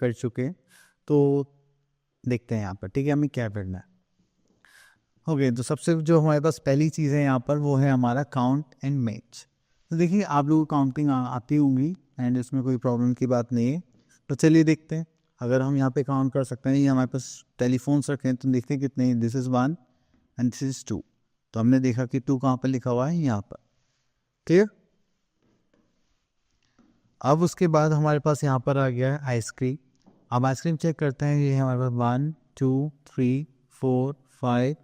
कर चुके हैं। तो देखते हैं यहाँ पर, ठीक है, हमें क्या करना है। ओके, तो सबसे जो हमारे पास पहली चीज़ है यहाँ पर वो है हमारा काउंट एंड मैच। तो देखिए आप लोगों को काउंटिंग आती होंगी एंड इसमें कोई प्रॉब्लम की बात नहीं है। तो चलिए देखते हैं, अगर हम यहाँ पे काउंट कर सकते हैं, ये हमारे पास टेलीफोन्स रखे हैं तो देखते हैं कितने, this is 1 and this is 2। तो हमने देखा कि 2 कहाँ पर लिखा हुआ है, यहाँ पर। क्लियर। अब उसके बाद हमारे पास यहाँ पर आ गया है आइसक्रीम। अब आइसक्रीम चेक करते हैं, ये हमारे पास 1 2 3 4 5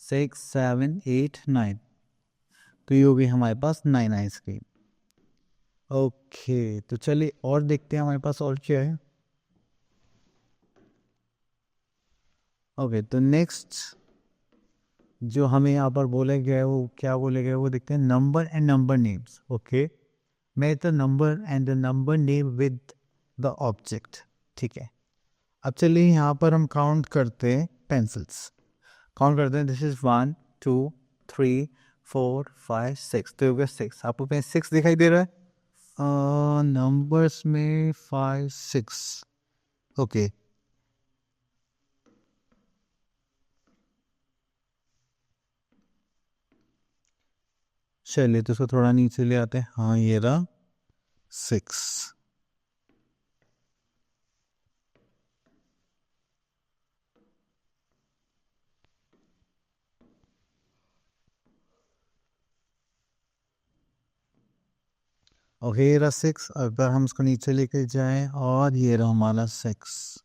6 7 8 9। तो ये हो गई हमारे पास 9 आइसक्रीम। ओके, तो चलिए और देखते हैं हमारे पास और क्या है। ओके, तो नेक्स्ट जो हमें यहाँ पर बोले गया है वो क्या बोले गए, वो देखते हैं number and number names. Okay, make the number and the number name with the object. ठीक है, अब चलिए यहाँ पर हम काउंट करते हैं पेंसिल्स। काउंट करते हैं, दिस इज 1 2 3 4 5 6। तो हो गया 6। आपको कहीं 6 दिखाई दे रहा है नंबर्स में? 5 6। ओके, चलिए तो इसको थोड़ा नीचे ले आते हैं। हाँ, ये रहा 6। ओके, ये रहा 6। अगर हम इसको नीचे लेके जाएं और ये रहा हमारा 6।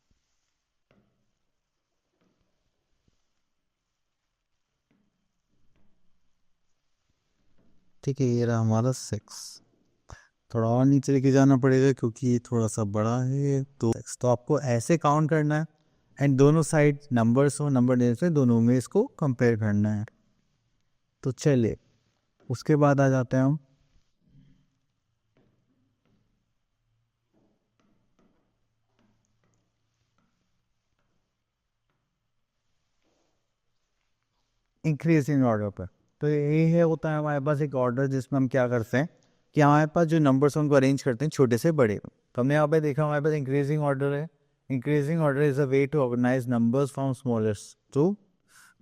ठीक है, ये रहा हमारा 6। थोड़ा और नीचे लेके जाना पड़ेगा क्योंकि ये थोड़ा सा बड़ा है। तो आपको ऐसे काउंट करना है एंड दोनों साइड नंबर्स हो, नंबर देने से दोनों में इसको कंपेयर करना है। तो चलिए उसके बाद आ जाते हैं हम इंक्रीजिंग ऑर्डर पर। तो ये है, होता है हमारे पास एक ऑर्डर जिसमें हम क्या करते हैं कि हमारे पास जो नंबर्स उनको अरेंज करते हैं छोटे से बड़े में। तो हमने यहाँ पे देखा हमारे पास इंक्रीजिंग ऑर्डर है। Increasing order is a way to organise numbers from smallest to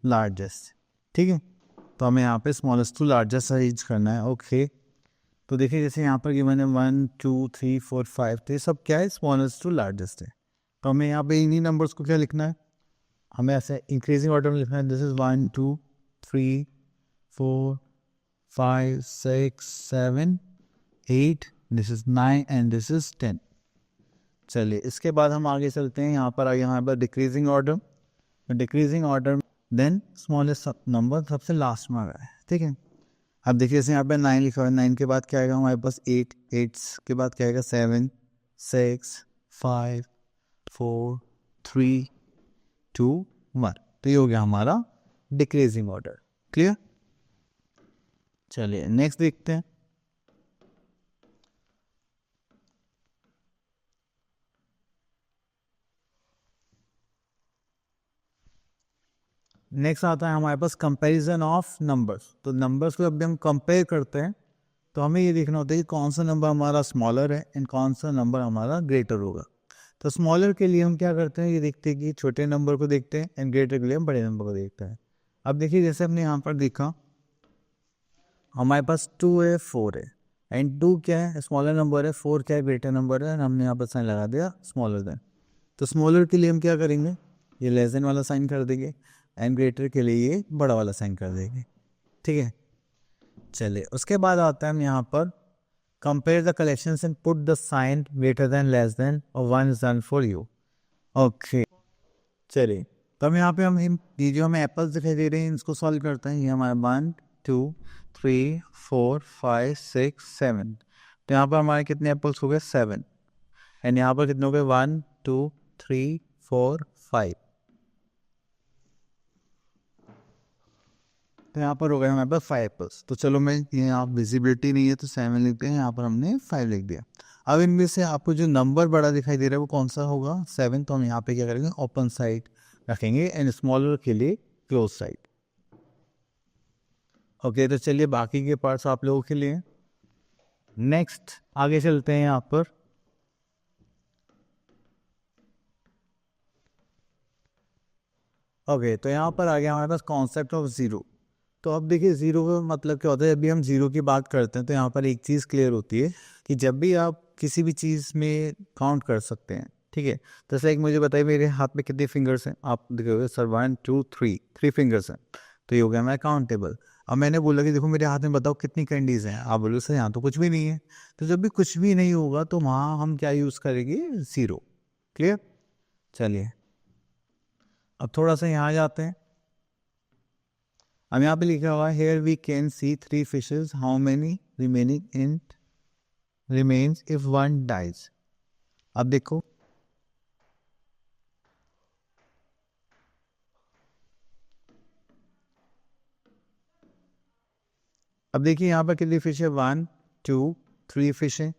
largest. ठीक है, तो हमें यहाँ पे स्मॉलेस्ट टू लार्जेस्ट अरेंज करना है। ओके, तो देखिए जैसे यहाँ पर गिवन है 1 2 3 4 5। तो ये सब क्या है, स्मॉलेस्ट टू लार्जेस्ट है। तो हमें यहाँ पे इन्हीं नंबर्स को क्या लिखना है, हमें ऐसे इंक्रीजिंग ऑर्डर में लिखना है। This is 1 2 3 4 5 6 7 8, this is 9 and this is 10। चलिए इसके बाद हम आगे चलते हैं। यहाँ पर यहाँ पर decreasing order, decreasing order then smallest number सबसे लास्ट में आ रहा है। ठीक है, अब देखिए जैसे यहाँ पे 9 लिखा हुआ है, 9 के बाद क्या आएगा हमारे पास 8, 8 के बाद क्या आएगा 7 6 5 4 3 2 1। तो ये हो गया हमारा डिक्रीजिंग ऑर्डर। क्लियर। चलिए नेक्स्ट देखते हैं। नेक्स्ट आता है हमारे पास कंपैरिजन ऑफ नंबर्स। तो नंबर्स को जब भी हम कंपेयर करते हैं तो हमें ये देखना होता है कि कौन सा नंबर हमारा स्मॉलर है एंड कौन सा नंबर हमारा ग्रेटर होगा। तो स्मॉलर के लिए हम क्या करते हैं, ये देखते हैं कि छोटे नंबर को देखते हैं एंड ग्रेटर के लिए हम बड़े नंबर को देखते हैं। अब देखिए जैसे हमने यहाँ पर देखा हमारे पास 2 है 4 है एंड 2 क्या है, स्मॉलर नंबर है, 4 क्या है, ग्रेटर नंबर है। हमने यहाँ पर साइन लगा दिया स्मॉलर देन। तो स्मॉलर के लिए हम क्या करेंगे, ये लेस देन वाला साइन कर देंगे एंड ग्रेटर के लिए ये बड़ा वाला साइन कर देंगे। ठीक है, चलिए उसके बाद आता है हम यहाँ पर compare the collections and put the sign greater than less than और 1 is done for you. Okay, चलिए तो हम यहाँ पे ये जो हमें एप्पल्स दिखाई दे रहे हैं इसको सॉल्व करते हैं। ये हमारा 1 2 3 4 5 6 7। तो यहाँ पर हमारे कितने एप्पल्स हो गए, 7। एंड यहाँ पर कितने हो गए, 1 2 3 4 5। तो यहाँ पर हो गए हमारे पास 5 एप्पल्स। तो चलो मैं ये आप विजिबिलिटी नहीं है तो 7 लिखते हैं, यहाँ पर हमने 5 लिख दिया। अब इनमें से आपको जो नंबर बड़ा दिखाई दे रहा है वो कौन सा होगा, 7। तो हम यहाँ पे क्या करेंगे, ओपन साइड रखेंगे एंड स्मॉलर के लिए क्लोज साइड। ओके, तो चलिए बाकी के पार्ट्स आप लोगों के लिए। नेक्स्ट आगे चलते हैं यहाँ पर। ओके, तो यहाँ पर आ गया हमारे पास कॉन्सेप्ट ऑफ ज़ीरो। तो अब देखिए ज़ीरो का मतलब क्या होता है, जब भी हम ज़ीरो की बात करते हैं तो यहाँ पर एक चीज़ क्लियर होती है कि जब भी आप किसी भी चीज़ में काउंट कर सकते हैं, ठीक है। जैसे एक मुझे बताइए मेरे हाथ में कितने फिंगर्स हैं, आप देखोगे सर 1 2 3 3 फिंगर्स हैं, तो ये हो गया मैं काउंटेबल। अब मैंने बोला कि देखो मेरे हाथ में बताओ कितनी कैंडीज़ हैं, आप बोलो सर यहाँ तो कुछ भी नहीं है। तो जब भी कुछ भी नहीं होगा तो वहाँ हम क्या यूज़ करेंगे, ज़ीरो। क्लियर। चलिए अब थोड़ा सा यहाँ जाते हैं। अब यहाँ पे लिखा हुआ है here we can see 3 fishes, how many remaining in remains if one dies. अब देखो, अब देखिए यहाँ पर कितनी फिश है, 1 2 3 फिश है।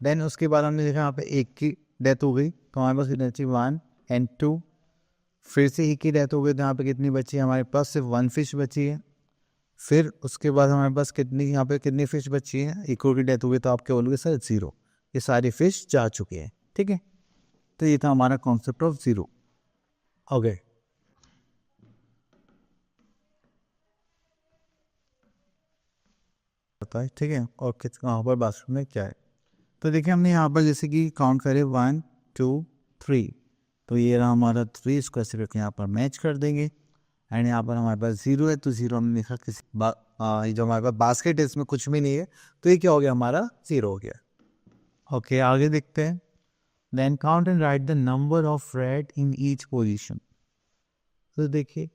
देन उसके बाद हमने देखा यहाँ पे एक की डेथ हो गई तो हमारे पास कितनी बची, 1 एंड 2। फिर से एक की डेथ हो गई तो यहाँ पे कितनी बची है, हमारे पास सिर्फ 1 फिश बची है। फिर उसके बाद हमारे पास कितनी, यहाँ पे कितनी फिश बची है, एक और की डेथ हो गई तो आप क्या बोलोगे सर, ज़ीरो। ये सारी फिश जा चुकी है, ठीक है। तो ये था हमारा कॉन्सेप्ट ऑफ ज़ीरो। ओके, पता है, ठीक है। और किस कहाँ पर बाथरूम में क्या है, तो देखिए हमने यहाँ पर जैसे कि काउंट करे 1 2 3, तो ये रहा हमारा 3, इसको ऐसे करके यहाँ पर मैच कर देंगे। एंड यहाँ पर हमारे पास ज़ीरो है तो ज़ीरो हमने लिखा किसी ये जो हमारे पास बास्केट है इसमें कुछ भी नहीं है, तो ये क्या हो गया, हमारा ज़ीरो हो गया। ओके, आगे देखते हैं। Then count and write the number of red in each position. तो देखिए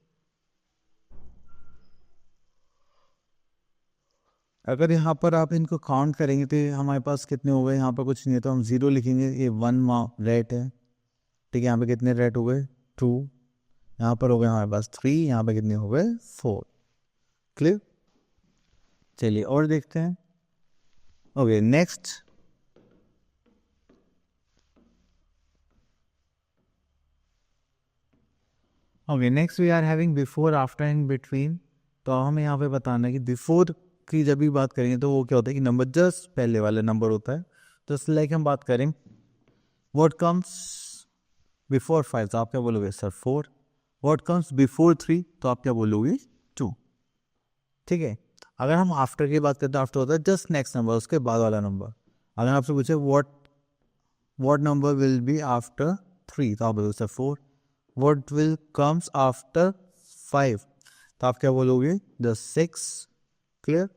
अगर यहाँ पर आप इनको काउंट करेंगे तो हमारे पास कितने हो गए, यहाँ पर कुछ नहीं है तो हम ज़ीरो लिखेंगे, ये 1 रेड है, ठीक है। यहाँ पे कितने रेड हो गए, 2। यहाँ पर हो गए हमारे पास 3, यहाँ पे कितने हो गए, 4। क्लियर। चलिए और देखते हैं। Okay next, okay next we are having before after and between. तो हमें यहाँ पे बताना है कि बिफोर की जब भी बात करेंगे तो वो क्या होता है कि नंबर जस्ट पहले वाला नंबर होता है। तो लाइक हम बात करें व्हाट कम्स बिफोर 5, तो आप क्या बोलोगे सर, 4। व्हाट कम्स बिफोर 3, तो आप क्या बोलोगे, 2। ठीक है। अगर हम आफ्टर की बात करते हैं, आफ्टर होता है जस्ट नेक्स्ट नंबर, उसके बाद वाला नंबर। अगर आपसे पूछे what number will be after 3, तो आप बोलोगे sir 4। What will comes after 5, तो आप क्या बोलोगे, द 6। क्लियर।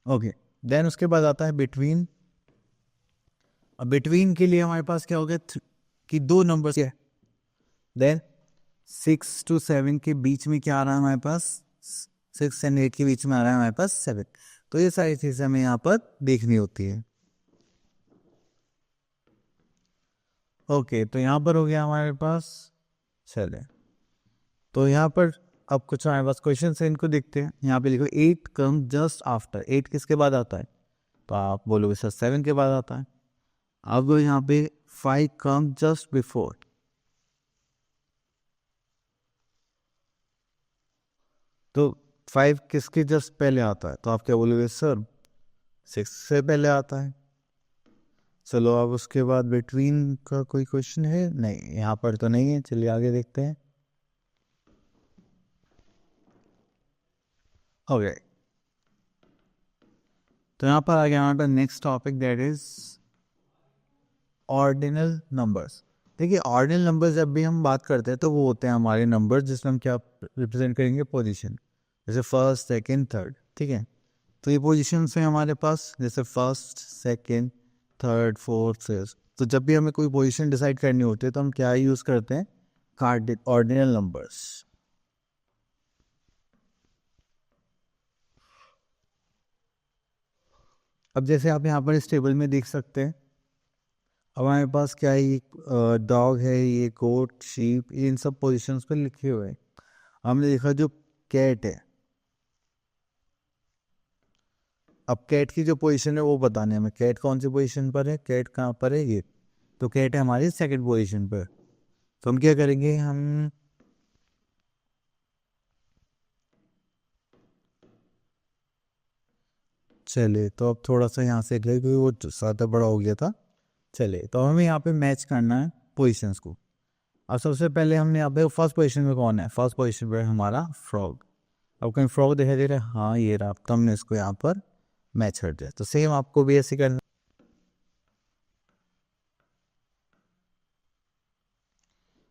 ओके, देन उसके बाद आता है बिटवीन। अब बिटवीन के लिए हमारे पास क्या हो गया कि दो नंबर है। देन 6 to 7 के बीच में क्या आ रहा है हमारे पास, 6 and 8 के बीच में आ रहा है हमारे पास 7। तो ये सारी चीजें हमें यहाँ पर देखनी होती है। ओके, तो यहाँ पर हो गया हमारे पास, चले तो यहाँ पर अब कुछ हमारे पास क्वेश्चन है, इनको देखते हैं। यहाँ पे लिखो 8 कम जस्ट आफ्टर, 8 किसके बाद आता है, तो आप बोलोगे सर 7 के बाद आता है। अब यहाँ पे 5 कम जस्ट बिफोर, तो 5 किसके जस्ट पहले आता है, तो आप क्या बोलोगे सर 6 से पहले आता है। चलो अब उसके बाद बिटवीन का कोई क्वेश्चन है, नहीं यहाँ पर तो नहीं है। चलिए आगे देखते हैं। ओके, तो यहाँ पर आ गया हमारे पास next topic, that is ordinal numbers. देखिए ऑर्डिनल नंबर्स जब भी हम बात करते हैं तो वो होते हैं हमारे नंबर्स जिसमें हम क्या रिप्रेजेंट करेंगे, पोजीशन। जैसे फर्स्ट सेकंड थर्ड, ठीक है। तो ये पोजीशन है हमारे पास, जैसे first second third fourth fifth. तो जब भी हमें कोई पोजीशन डिसाइड करनी होती है तो हम क्या यूज़ करते हैं, ऑर्डिनल नंबर्स। अब जैसे आप यहाँ पर इस टेबल में देख सकते हैं, अब हमारे पास क्या है, ये डॉग है, ये गोट शीप, इन सब पोजीशंस पे लिखे हुए हैं। हमने देखा जो कैट है, अब कैट की जो पोजीशन है वो बताने हमें, कैट कौन सी पोजीशन पर है, कैट कहाँ पर है, ये तो कैट है हमारी सेकंड पोजीशन पर। तो हम क्या करेंगे, हम चले तो अब थोड़ा सा यहाँ से क्योंकि वो ज़्यादा बड़ा हो गया था, चलिए, तो हमें यहाँ पे मैच करना है पोजीशंस को। अब सबसे पहले हमने यहाँ पे फर्स्ट पोजीशन में कौन है, फर्स्ट पोजीशन पे हमारा फ्रॉग। अब कहीं फ्रॉग दिखाई दे रहा है, हाँ ये रहा, तो हमने इसको यहाँ पर मैच कर दिया। तो सेम आपको भी ऐसे करना।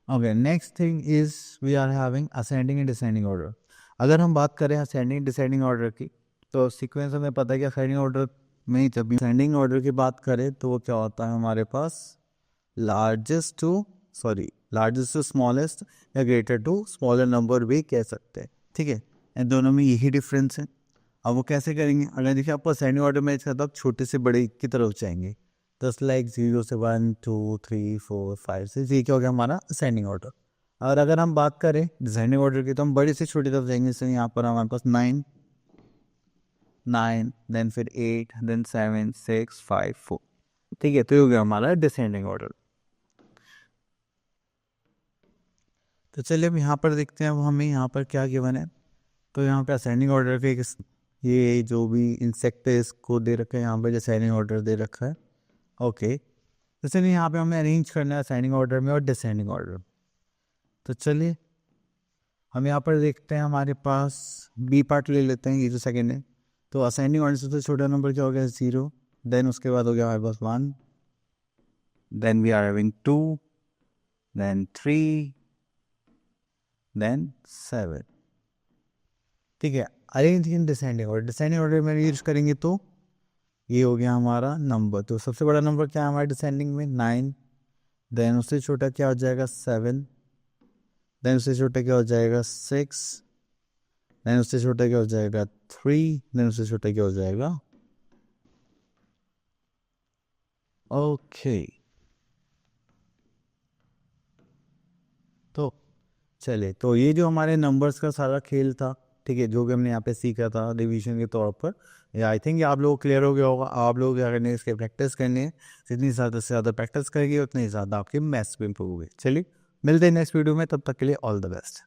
Okay, next thing is we are having ascending and descending order. अगर हम बात करें असेंडिंग डिसेंडिंग ऑर्डर की, तो सीक्वेंस हमें पता है कि असेंडिंग ऑर्डर में जब भी असेंडिंग ऑर्डर की बात करें तो वो क्या होता है हमारे पास, लार्जेस्ट टू स्मॉलेस्ट या ग्रेटर टू स्मॉलर नंबर भी कह सकते हैं, ठीक है। इन दोनों में यही डिफरेंस है। अब वो कैसे करेंगे, अगर देखिए आपको असेंडिंग ऑर्डर में इसका आप छोटे से बड़े की तरफ जाएंगे, तो लाइक 0 से 1 2 3 4 5 6, ये क्या हो गया हमारा असेंडिंग ऑर्डर। और अगर हम बात करें डिसेंडिंग ऑर्डर की, तो हम बड़े से छोटी तरफ जाएंगे। जैसे यहाँ पर हमारे पास 9 9, देन फिर 8, देन 7 6 5 4, ठीक है। तो ये हो गया हमारा डिसेंडिंग ऑर्डर। तो चलिए अब यहाँ पर देखते हैं अब हमें यहाँ पर क्या गिवन है। तो यहाँ पे असेंडिंग ऑर्डर के ये जो भी इंसेक्ट है इसको दे रखा है, यहाँ पे असेंडिंग ऑर्डर दे रखा है। ओके, तो चलिए यहाँ पे हमें अरेंज करना है असेंडिंग ऑर्डर में और डिसेंडिंग ऑर्डर। तो चलिए हम यहाँ पर देखते हैं, हमारे पास बी पार्ट ले लेते हैं, ये जो सेकेंड है। तो असेंडिंग ऑर्डर सबसे छोटा नंबर क्या हो गया, 0। देन उसके बाद हो गया हमारे पास 1, then we are having 2, then 3, then 7, ठीक है। Arrange in descending order, descending order में यूज करेंगे तो ये हो गया हमारा नंबर। तो सबसे बड़ा नंबर क्या है हमारे डिसेंडिंग में, 9। देन उससे छोटा क्या हो जाएगा, 7। देन उससे छोटा क्या हो जाएगा, 6। देन उससे छोटा क्या हो जाएगा, 3। देन उससे छोटा क्या हो जाएगा, ओके। तो चलिए, तो ये जो हमारे नंबर्स का सारा खेल था, ठीक है, जो भी हमने यहाँ पे सीखा था डिवीजन के तौर पर, या आई थिंक ये आप लोगों को क्लियर हो गया होगा। आप लोग क्या करने इसके प्रैक्टिस करनी है, जितनी ज़्यादा से ज़्यादा प्रैक्टिस करेंगे उतनी ज़्यादा आपके मैथ्स भी इंप्रूव होगी। चलिए मिलते हैं नेक्स्ट वीडियो में, तब तक के लिए ऑल द बेस्ट।